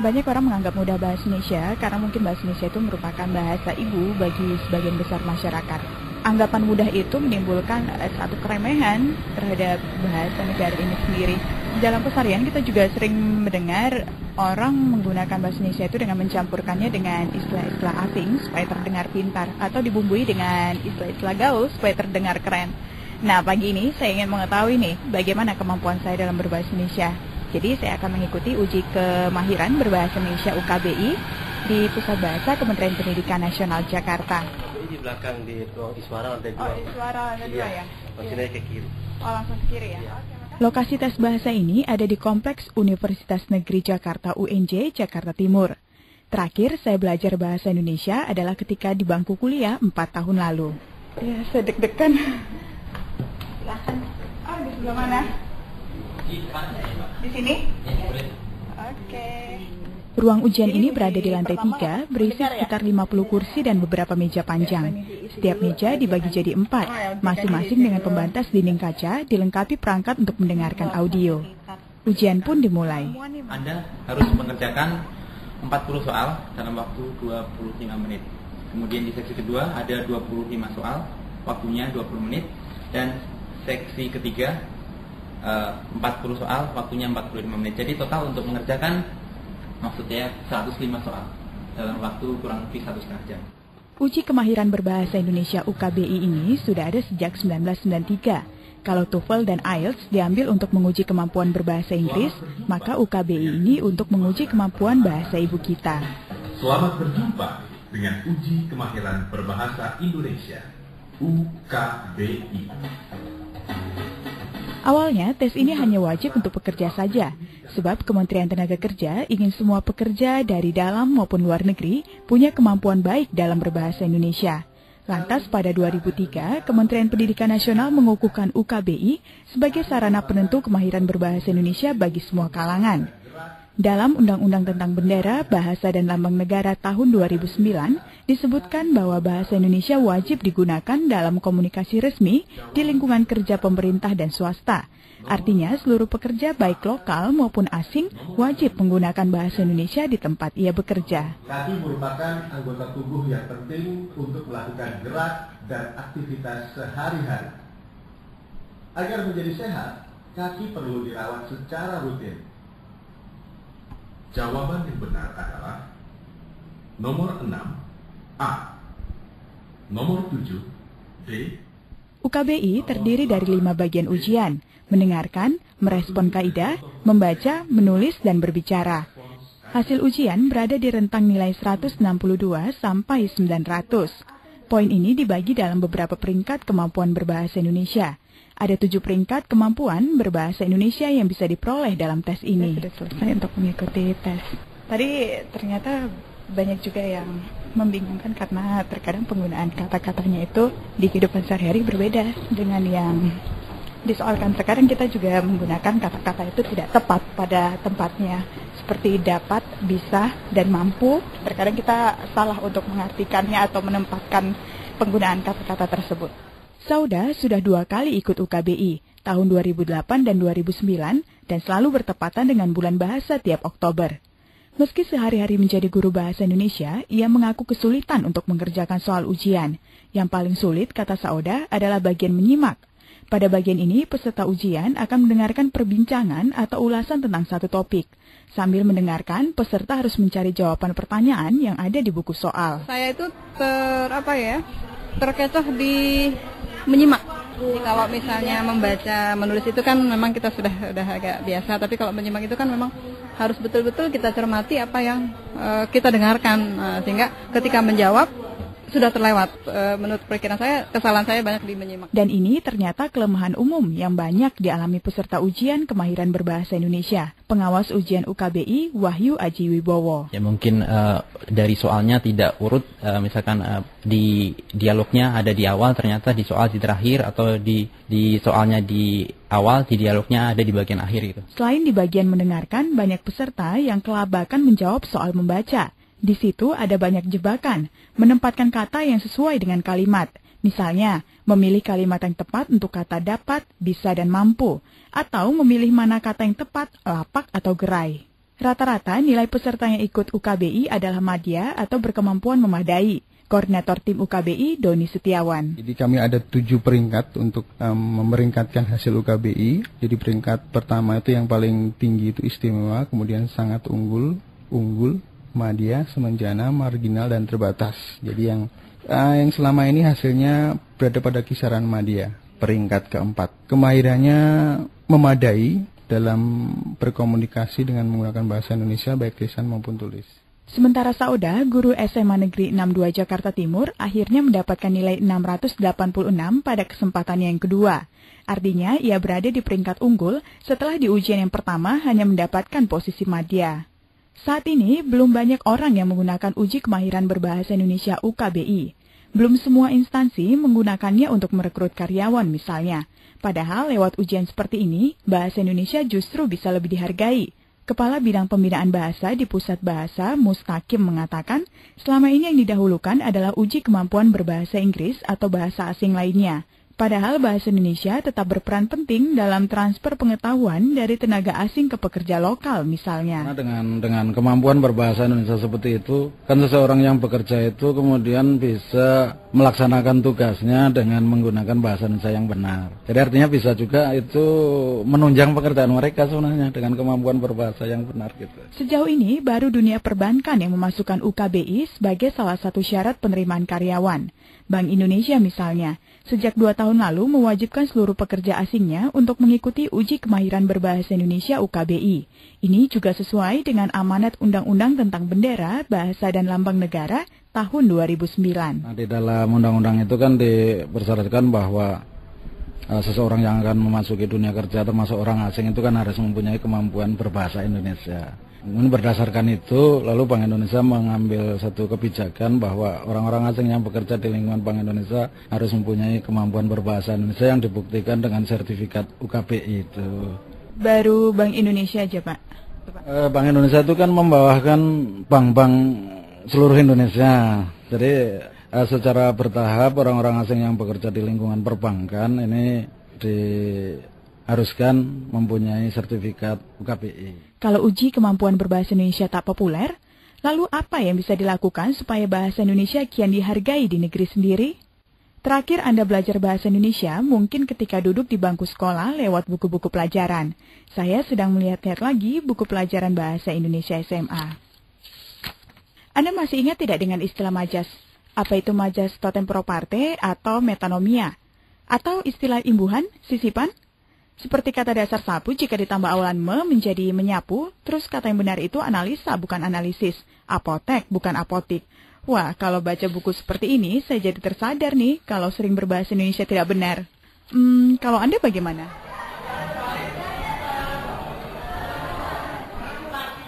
Banyak orang menganggap mudah bahasa Indonesia karena mungkin bahasa Indonesia itu merupakan bahasa ibu bagi sebagian besar masyarakat. Anggapan mudah itu menimbulkan satu keremehan terhadap bahasa negara ini sendiri. Dalam keseharian kita juga sering mendengar orang menggunakan bahasa Indonesia itu dengan mencampurkannya dengan istilah-istilah asing supaya terdengar pintar atau dibumbui dengan istilah-istilah gaul supaya terdengar keren. Nah, pagi ini saya ingin mengetahui nih bagaimana kemampuan saya dalam berbahasa Indonesia. Jadi saya akan mengikuti uji kemahiran berbahasa Indonesia UKBI di Pusat Bahasa Kementerian Pendidikan Nasional Jakarta. Di belakang di ruang Iswara lantai 2. Oh, Iswara lantai 2 ya? Langsung naik ke kiri. Oh, langsung ke kiri ya? Lokasi tes bahasa ini ada di Kompleks Universitas Negeri Jakarta UNJ, Jakarta Timur. Terakhir saya belajar bahasa Indonesia adalah ketika di bangku kuliah 4 tahun lalu. Ya, saya deg-degan. Silahkan. Oh, di sebelah mana? Di sini? Oke. Ruang ujian ini berada di lantai 3, berisi sekitar 50 kursi dan beberapa meja panjang. Setiap meja dibagi jadi 4, masing-masing dengan pembatas dinding kaca, dilengkapi perangkat untuk mendengarkan audio. Ujian pun dimulai. Anda harus mengerjakan 40 soal dalam waktu 25 menit. Kemudian di seksi kedua ada 25 soal, waktunya 20 menit. Dan seksi ketiga 40 soal, waktunya 45 menit. Jadi total untuk mengerjakan maksudnya 105 soal dalam waktu kurang lebih 1,5 jam. Uji kemahiran berbahasa Indonesia UKBI ini sudah ada sejak 1993. Kalau TOEFL dan IELTS diambil untuk menguji kemampuan berbahasa Inggris, maka UKBI ini untuk menguji kemampuan bahasa ibu kita. Selamat berjumpa dengan uji kemahiran berbahasa Indonesia UKBI. Awalnya, tes ini hanya wajib untuk pekerja saja, sebab Kementerian Tenaga Kerja ingin semua pekerja dari dalam maupun luar negeri punya kemampuan baik dalam berbahasa Indonesia. Lantas pada 2003, Kementerian Pendidikan Nasional mengukuhkan UKBI sebagai sarana penentu kemahiran berbahasa Indonesia bagi semua kalangan. Dalam Undang-Undang tentang Bendera, Bahasa dan Lambang Negara tahun 2009, disebutkan bahwa bahasa Indonesia wajib digunakan dalam komunikasi resmi di lingkungan kerja pemerintah dan swasta. Artinya, seluruh pekerja baik lokal maupun asing wajib menggunakan bahasa Indonesia di tempat ia bekerja. Kaki merupakan anggota tubuh yang penting untuk melakukan gerak dan aktivitas sehari-hari. Agar menjadi sehat, kaki perlu dirawat secara rutin. Jawaban yang benar adalah nomor 6, A. Nomor 7, D. UKBI terdiri dari 5 bagian ujian, mendengarkan, merespon kaidah, membaca, menulis, dan berbicara. Hasil ujian berada di rentang nilai 162 sampai 900. Poin ini dibagi dalam beberapa peringkat kemampuan berbahasa Indonesia. Ada 7 peringkat kemampuan berbahasa Indonesia yang bisa diperoleh dalam tes ini. Sudah selesai untuk mengikuti tes. Tadi ternyata banyak juga yang membingungkan karena terkadang penggunaan kata-katanya itu di kehidupan sehari-hari berbeda dengan yang disoalkan. Terkadang kita juga menggunakan kata-kata itu tidak tepat pada tempatnya. Seperti dapat, bisa, dan mampu. Terkadang kita salah untuk mengartikannya atau menempatkan penggunaan kata-kata tersebut. Sauda sudah 2 kali ikut UKBI, tahun 2008 dan 2009, dan selalu bertepatan dengan bulan bahasa tiap Oktober. Meski sehari-hari menjadi guru bahasa Indonesia, ia mengaku kesulitan untuk mengerjakan soal ujian. Yang paling sulit, kata Sauda, adalah bagian menyimak. Pada bagian ini, peserta ujian akan mendengarkan perbincangan atau ulasan tentang satu topik. Sambil mendengarkan, peserta harus mencari jawaban pertanyaan yang ada di buku soal. Saya itu terkecoh di menyimak. Jadi kalau misalnya membaca, menulis itu kan memang kita sudah agak biasa, tapi kalau menyimak itu kan memang harus betul-betul kita cermati apa yang kita dengarkan, sehingga ketika menjawab sudah terlewat. Menurut perkiraan saya, kesalahan saya banyak di menyimak. Dan ini ternyata kelemahan umum yang banyak dialami peserta ujian kemahiran berbahasa Indonesia. Pengawas ujian UKBI, Wahyu Aji Wibowo. Ya mungkin dari soalnya tidak urut, misalkan di dialognya ada di awal, ternyata di soal di terakhir, atau di soalnya di awal, di dialognya ada di bagian akhir gitu. Selain di bagian mendengarkan, banyak peserta yang kelabakan menjawab soal membaca. Di situ ada banyak jebakan, menempatkan kata yang sesuai dengan kalimat. Misalnya, memilih kalimat yang tepat untuk kata dapat, bisa, dan mampu. Atau memilih mana kata yang tepat, lapak, atau gerai. Rata-rata nilai peserta yang ikut UKBI adalah madya atau berkemampuan memadai. Koordinator tim UKBI, Doni Setiawan. Jadi kami ada 7 peringkat untuk memeringkatkan hasil UKBI. Jadi peringkat pertama itu yang paling tinggi itu istimewa, kemudian sangat unggul, madya, semenjana, marginal, dan terbatas. Jadi yang selama ini hasilnya berada pada kisaran madya, peringkat keempat. Kemahirannya memadai dalam berkomunikasi dengan menggunakan bahasa Indonesia baik lisan maupun tulis. Sementara Sauda, guru SMA Negeri 62 Jakarta Timur, akhirnya mendapatkan nilai 686 pada kesempatan yang kedua. Artinya, ia berada di peringkat unggul setelah di ujian yang pertama hanya mendapatkan posisi madya. Saat ini, belum banyak orang yang menggunakan uji kemahiran berbahasa Indonesia UKBI. Belum semua instansi menggunakannya untuk merekrut karyawan misalnya. Padahal lewat ujian seperti ini, bahasa Indonesia justru bisa lebih dihargai. Kepala Bidang Pembinaan Bahasa di Pusat Bahasa, Mustaqim, mengatakan, selama ini yang didahulukan adalah uji kemampuan berbahasa Inggris atau bahasa asing lainnya. Padahal bahasa Indonesia tetap berperan penting dalam transfer pengetahuan dari tenaga asing ke pekerja lokal misalnya. Dengan kemampuan berbahasa Indonesia seperti itu, kan seseorang yang bekerja itu kemudian bisa melaksanakan tugasnya dengan menggunakan bahasa Indonesia yang benar. Jadi artinya bisa juga itu menunjang pekerjaan mereka sebenarnya dengan kemampuan berbahasa yang benar gitu. Sejauh ini baru dunia perbankan yang memasukkan UKBI sebagai salah satu syarat penerimaan karyawan. Bank Indonesia misalnya, sejak 2 tahun lalu mewajibkan seluruh pekerja asingnya untuk mengikuti uji kemahiran berbahasa Indonesia UKBI. Ini juga sesuai dengan amanat Undang-Undang tentang Bendera, Bahasa dan Lambang Negara tahun 2009. Nah, di dalam undang-undang itu kan dipersyaratkan bahwa seseorang yang akan memasuki dunia kerja termasuk orang asing itu kan harus mempunyai kemampuan berbahasa Indonesia. Ini berdasarkan itu, lalu Bank Indonesia mengambil satu kebijakan bahwa orang-orang asing yang bekerja di lingkungan Bank Indonesia harus mempunyai kemampuan berbahasa Indonesia yang dibuktikan dengan sertifikat UKBI itu. Baru Bank Indonesia aja, Pak? Bank Indonesia itu kan membawakan bank-bank seluruh Indonesia. Jadi secara bertahap orang-orang asing yang bekerja di lingkungan perbankan ini diharuskan mempunyai sertifikat UKBI. Kalau uji kemampuan berbahasa Indonesia tak populer, lalu apa yang bisa dilakukan supaya bahasa Indonesia kian dihargai di negeri sendiri? Terakhir Anda belajar bahasa Indonesia mungkin ketika duduk di bangku sekolah lewat buku-buku pelajaran. Saya sedang melihat-lihat lagi buku pelajaran bahasa Indonesia SMA. Anda masih ingat tidak dengan istilah majas? Apa itu majas totem pro parte atau metanomia? Atau istilah imbuhan, sisipan? Seperti kata dasar sapu jika ditambah awalan menjadi menyapu, terus kata yang benar itu analisa bukan analisis, apotek bukan apotik. Wah, kalau baca buku seperti ini, saya jadi tersadar nih kalau sering berbahasa Indonesia tidak benar. Kalau Anda bagaimana?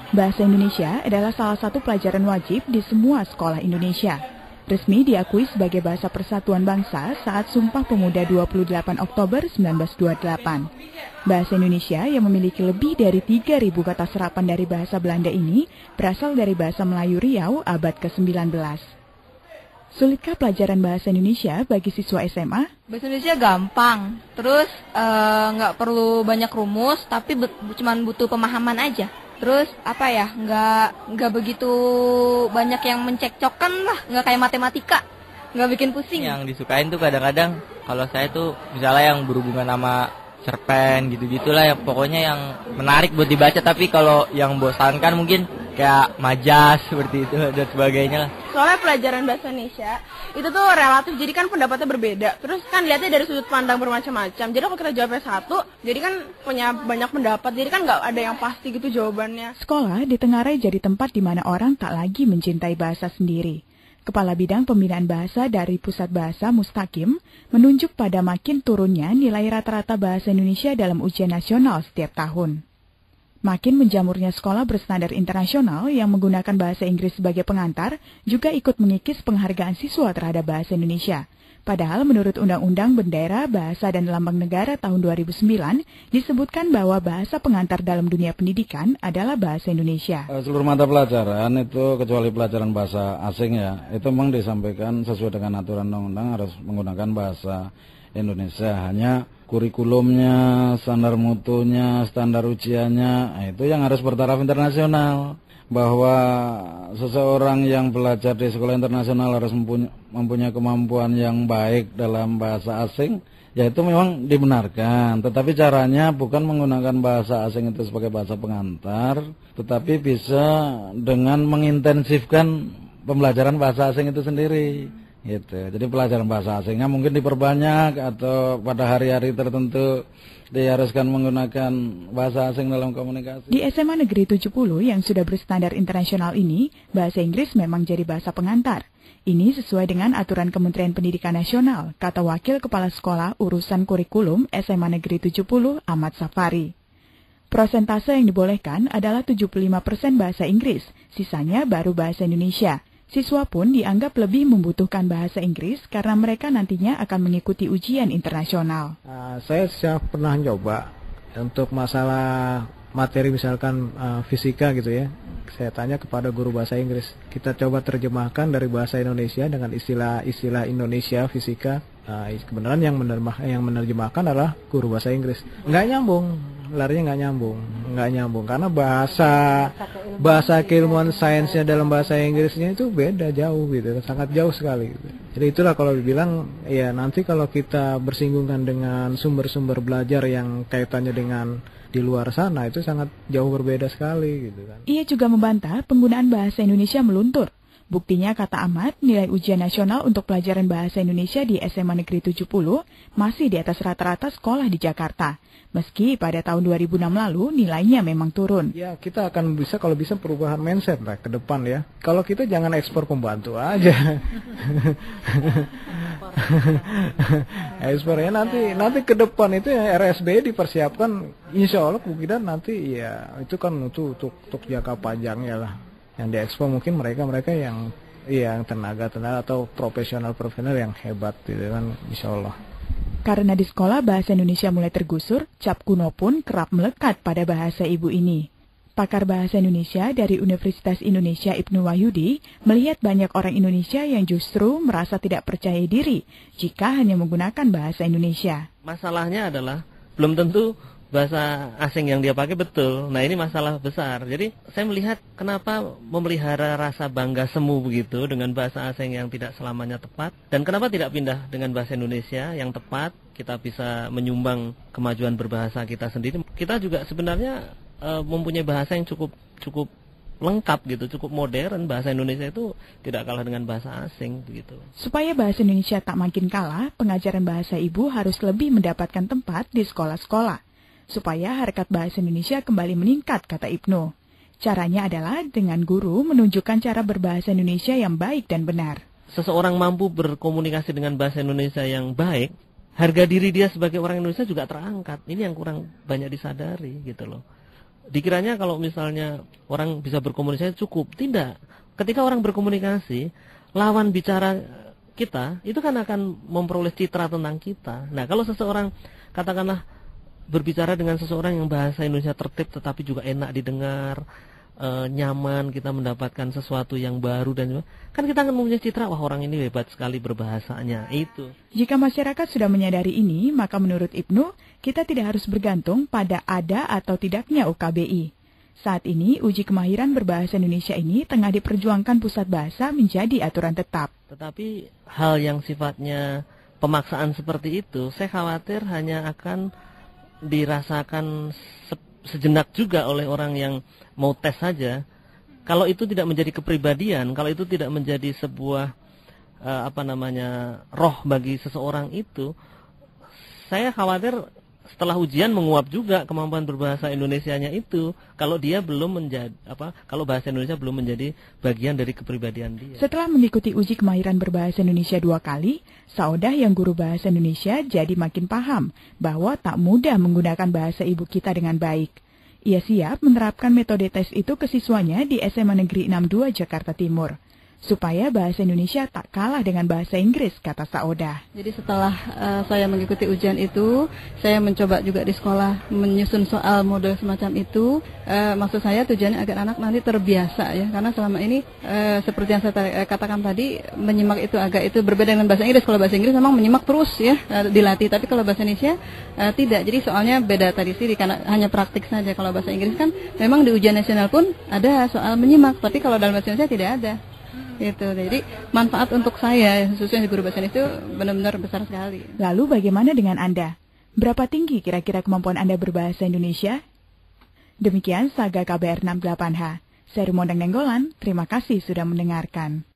Bahasa Indonesia adalah salah satu pelajaran wajib di semua sekolah Indonesia. Resmi diakui sebagai bahasa persatuan bangsa saat Sumpah Pemuda 28 Oktober 1928. Bahasa Indonesia yang memiliki lebih dari 3.000 kata serapan dari bahasa Belanda ini berasal dari bahasa Melayu Riau abad ke-19. Sulitkah pelajaran bahasa Indonesia bagi siswa SMA? Bahasa Indonesia gampang, terus nggak perlu banyak rumus, tapi cuma butuh pemahaman aja. Terus nggak begitu banyak yang mencekcokkan lah, nggak kayak matematika, nggak bikin pusing. Yang disukain tuh kadang-kadang kalau saya tuh misalnya yang berhubungan sama cerpen gitu-gitulah, yang pokoknya yang menarik buat dibaca. Tapi kalau yang bosankan mungkin kayak majas seperti itu dan sebagainya lah. Soalnya pelajaran bahasa Indonesia itu tuh relatif, jadi kan pendapatnya berbeda. Terus kan lihatnya dari sudut pandang bermacam-macam. Jadi kalau kita jawabnya satu, jadi kan punya banyak pendapat. Jadi kan nggak ada yang pasti gitu jawabannya. Sekolah ditengarai jadi tempat di mana orang tak lagi mencintai bahasa sendiri. Kepala Bidang Pembinaan Bahasa dari Pusat Bahasa, Mustaqim, menunjuk pada makin turunnya nilai rata-rata bahasa Indonesia dalam ujian nasional setiap tahun. Makin menjamurnya sekolah berstandar internasional yang menggunakan bahasa Inggris sebagai pengantar juga ikut mengikis penghargaan siswa terhadap bahasa Indonesia. Padahal menurut Undang-Undang Bendera, Bahasa dan Lambang Negara tahun 2009 disebutkan bahwa bahasa pengantar dalam dunia pendidikan adalah bahasa Indonesia. Seluruh mata pelajaran itu kecuali pelajaran bahasa asing ya, itu memang disampaikan sesuai dengan aturan undang-undang harus menggunakan bahasa Indonesia. Hanya kurikulumnya, standar mutunya, standar ujiannya, itu yang harus bertaraf internasional. Bahwa seseorang yang belajar di sekolah internasional harus mempunyai kemampuan yang baik dalam bahasa asing, ya itu memang dibenarkan. Tetapi caranya bukan menggunakan bahasa asing itu sebagai bahasa pengantar, tetapi bisa dengan mengintensifkan pembelajaran bahasa asing itu sendiri. Gitu. Jadi pelajaran bahasa asingnya mungkin diperbanyak atau pada hari-hari tertentu diharuskan menggunakan bahasa asing dalam komunikasi. Di SMA Negeri 70 yang sudah berstandar internasional ini, bahasa Inggris memang jadi bahasa pengantar. Ini sesuai dengan aturan Kementerian Pendidikan Nasional, kata Wakil Kepala Sekolah Urusan Kurikulum SMA Negeri 70 Ahmad Safari. Prosentase yang dibolehkan adalah 75% bahasa Inggris, sisanya baru bahasa Indonesia. Siswa pun dianggap lebih membutuhkan bahasa Inggris karena mereka nantinya akan mengikuti ujian internasional. Saya sudah pernah coba untuk masalah materi misalkan fisika gitu ya. Saya tanya kepada guru bahasa Inggris. Kita coba terjemahkan dari bahasa Indonesia dengan istilah Indonesia fisika. Kebenaran yang menerjemahkan adalah guru bahasa Inggris. Nggak nyambung, larinya nggak nyambung karena bahasa keilmuan sainsnya dalam bahasa Inggrisnya itu beda jauh gitu, sangat jauh sekali. Gitu. Jadi itulah kalau dibilang ya nanti kalau kita bersinggungan dengan sumber-sumber belajar yang kaitannya dengan di luar sana itu sangat jauh berbeda sekali gitu kan. Ia juga membantah penggunaan bahasa Indonesia meluntur. Buktinya, kata Ahmad, nilai ujian nasional untuk pelajaran bahasa Indonesia di SMA Negeri 70 masih di atas rata-rata sekolah di Jakarta. Meski pada tahun 2006 lalu nilainya memang turun. Ya, kita akan bisa kalau bisa perubahan mindset lah ke depan ya. Kalau kita jangan ekspor pembantu aja. Ekspornya nanti ke depan itu ya RSB dipersiapkan, insya Allah mungkin nanti ya itu kan untuk jangka panjangnya lah. Yang diekspor mungkin mereka yang tenaga atau profesional yang hebat gitu kan, insya Allah. Karena di sekolah bahasa Indonesia mulai tergusur, cap kuno pun kerap melekat pada bahasa ibu ini. Pakar bahasa Indonesia dari Universitas Indonesia Ibnu Wahyudi melihat banyak orang Indonesia yang justru merasa tidak percaya diri jika hanya menggunakan bahasa Indonesia. Masalahnya adalah belum tentu bahasa asing yang dia pakai betul. Nah, ini masalah besar. Jadi saya melihat kenapa memelihara rasa bangga semu begitu dengan bahasa asing yang tidak selamanya tepat, dan kenapa tidak pindah dengan bahasa Indonesia yang tepat. Kita bisa menyumbang kemajuan berbahasa kita sendiri. Kita juga sebenarnya mempunyai bahasa yang cukup lengkap gitu, cukup modern. Bahasa Indonesia itu tidak kalah dengan bahasa asing begitu. Supaya bahasa Indonesia tak makin kalah, pengajaran bahasa ibu harus lebih mendapatkan tempat di sekolah-sekolah. Supaya harkat bahasa Indonesia kembali meningkat, kata Ibnu. Caranya adalah dengan guru menunjukkan cara berbahasa Indonesia yang baik dan benar. Seseorang mampu berkomunikasi dengan bahasa Indonesia yang baik, harga diri dia sebagai orang Indonesia juga terangkat. Ini yang kurang banyak disadari gitu loh. Dikiranya kalau misalnya orang bisa berkomunikasi cukup. Tidak. Ketika orang berkomunikasi, lawan bicara kita itu kan akan memperoleh citra tentang kita. Nah, kalau seseorang katakanlah berbicara dengan seseorang yang bahasa Indonesia tertib tetapi juga enak didengar, nyaman, kita mendapatkan sesuatu yang baru dan juga, kan kita akan mempunyai citra, wah orang ini hebat sekali berbahasanya. Itu. Jika masyarakat sudah menyadari ini, maka menurut Ibnu, kita tidak harus bergantung pada ada atau tidaknya UKBI. Saat ini, uji kemahiran berbahasa Indonesia ini tengah diperjuangkan Pusat Bahasa menjadi aturan tetap. Tetapi hal yang sifatnya pemaksaan seperti itu, saya khawatir hanya akan dirasakan sejenak juga oleh orang yang mau tes saja. Kalau itu tidak menjadi kepribadian, kalau itu tidak menjadi sebuah roh bagi seseorang itu, saya khawatir setelah ujian menguap juga kemampuan berbahasa Indonesianya itu kalau dia belum menjadi kalau bahasa Indonesia belum menjadi bagian dari kepribadian dia. Setelah mengikuti uji kemahiran berbahasa Indonesia 2 kali, Saodah yang guru bahasa Indonesia jadi makin paham bahwa tak mudah menggunakan bahasa ibu kita dengan baik. Ia siap menerapkan metode tes itu ke siswanya di SMA Negeri 62 Jakarta Timur. supaya bahasa Indonesia tak kalah dengan bahasa Inggris, kata Saoda. Jadi setelah saya mengikuti ujian itu, saya mencoba juga di sekolah menyusun soal model semacam itu. Maksud saya tujuannya agar anak nanti terbiasa ya, karena selama ini seperti yang saya katakan tadi, menyimak itu itu berbeda dengan bahasa Inggris. Kalau bahasa Inggris memang menyimak terus ya, dilatih, tapi kalau bahasa Indonesia tidak. Jadi soalnya beda tadi sih, karena hanya praktik saja. Kalau bahasa Inggris kan memang di ujian nasional pun ada soal menyimak, tapi kalau dalam bahasa Indonesia tidak ada. Gitu. Jadi manfaat untuk saya khususnya di guru bahasa Indonesia itu benar-benar besar sekali. Lalu bagaimana dengan Anda? Berapa tinggi kira-kira kemampuan Anda berbahasa Indonesia? Demikian Saga KBR 68H. Saya Rumondang Nenggolan, terima kasih sudah mendengarkan.